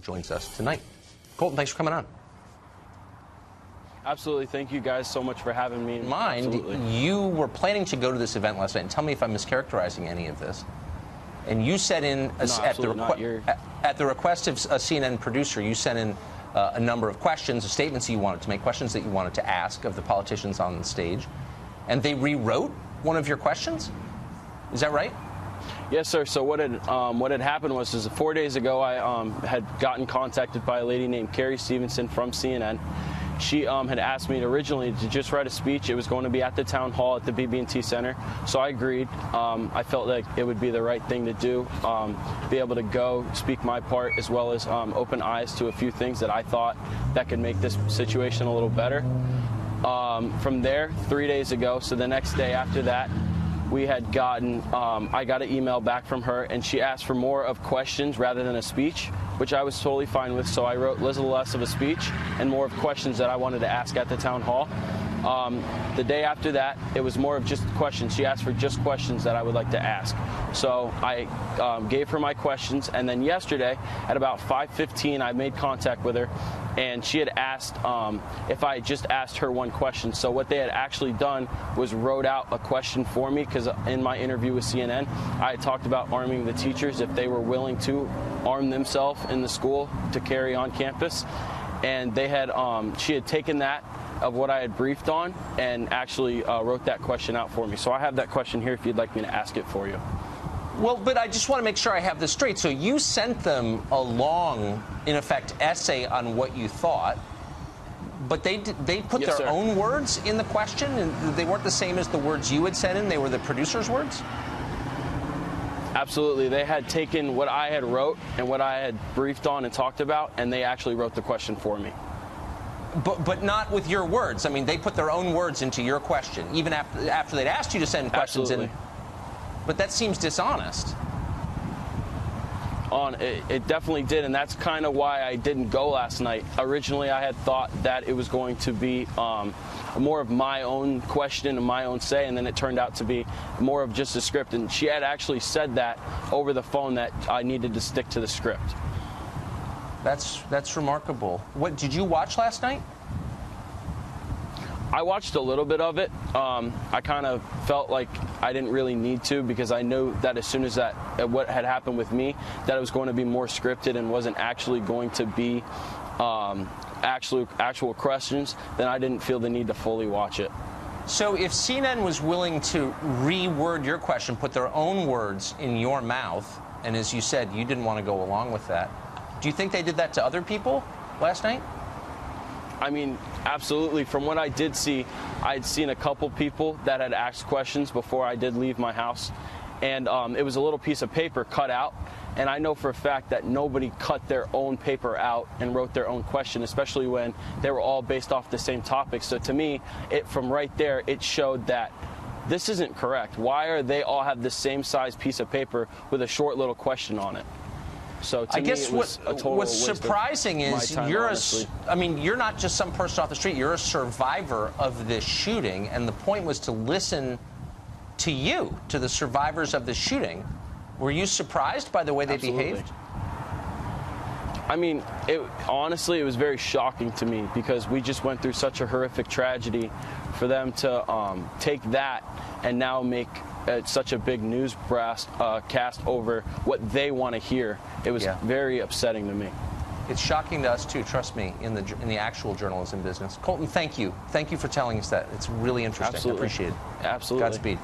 joins us tonight. Colton, thanks for coming on. Absolutely. Thank you guys so much for having me. You were planning to go to this event last night, and tell me if I'm mischaracterizing any of this. And you sent in, at the request of a CNN producer, you sent in a number of questions, statements you wanted to make, questions that you wanted to ask of the politicians on the stage. And they rewrote one of your questions? Is that right? Yes, sir. So what had happened was 4 days ago, I had gotten contacted by a lady named Carrie Stevenson from CNN. She had asked me originally to just write a speech. It was going to be at the town hall at the BB&T Center. So I agreed. I felt like it would be the right thing to do, be able to go speak my part, as well as open eyes to a few things that I thought that could make this situation a little better. From there, 3 days ago, so the next day after that, we had gotten, I got an email back from her, and she asked for more of questions rather than a speech, which I was totally fine with. So I wrote a little less of a speech and more of questions that I wanted to ask at the town hall. The day after that, it was more of just questions. She asked for just questions that I would like to ask. So I gave her my questions, and then yesterday at about 5:15, I made contact with her, and she had asked if I just asked her one question. So what they had actually done was wrote out a question for me, because in my interview with CNN, I had talked about arming the teachers if they were willing to arm themselves in the school to carry on campus. And they had, she had taken that of what I had briefed on and actually wrote that question out for me. So I have that question here if you'd like me to ask it for you. Well, but I just want to make sure I have this straight. So you sent them a long, in effect, essay on what you thought, but they put Yes, their sir. own words in the question, and they weren't the same as the words you had sent in? They were the producer's words? Absolutely. They had taken what I had wrote and what I had briefed on and talked about, and they actually wrote the question for me. But not with your words. I mean, they put their own words into your question, even after they'd asked you to send questions in. But that seems dishonest. It definitely did, and that's kind of why I didn't go last night. Originally, I had thought that it was going to be more of my own question and my own say, and then it turned out to be more of just a script. And she had actually said that over the phone, that I needed to stick to the script. That's remarkable. What did you watch last night? I watched a little bit of it. I kind of felt like I didn't really need to, because I knew that as soon as what had happened with me, that it was going to be more scripted and wasn't actually going to be actual questions. Then I didn't feel the need to fully watch it. So if CNN was willing to reword your question, put their own words in your mouth, and as you said, you didn't want to go along with that, do you think they did that to other people last night? I mean, absolutely. From what I did see, I had seen a couple people that had asked questions before I did leave my house. And it was a little piece of paper cut out. And I know for a fact that nobody cut their own paper out and wrote their own question, especially when they were all based off the same topic. So to me, from right there, it showed that this isn't correct. Why are they all have the same size piece of paper with a short little question on it? So to I guess me, it was a total what's waste of surprising is my time, honestly. you're not just some person off the street. You're a survivor of this shooting, and the point was to listen to you, to the survivors of the shooting. Were you surprised by the way they behaved? I mean, honestly, it was very shocking to me, because we just went through such a horrific tragedy. For them to take that and now make such a big news cast over what they want to hear, it was very upsetting to me. It's shocking to us too. Trust me, in the actual journalism business. Colton, thank you. Thank you for telling us that. It's really interesting. Absolutely. I appreciate it. Absolutely. Godspeed.